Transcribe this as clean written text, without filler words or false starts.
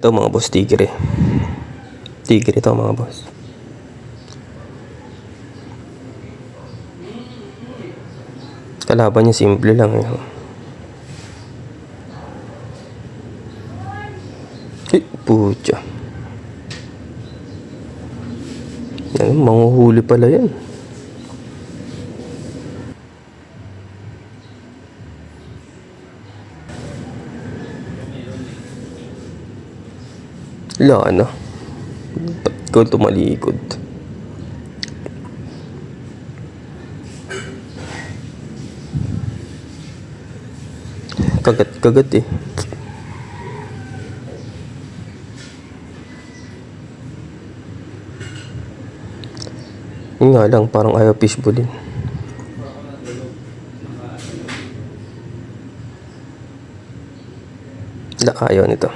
Ito mga boss, tigre. Tigre ito mga boss. Kalaban niya simple lang eh. Ay, putya. Ay, manguhuli pala yan. Wala na. Ba't ko tumalikod? Kagat eh. Yun nga lang, parang ayaw fishballin. Ayaw nito.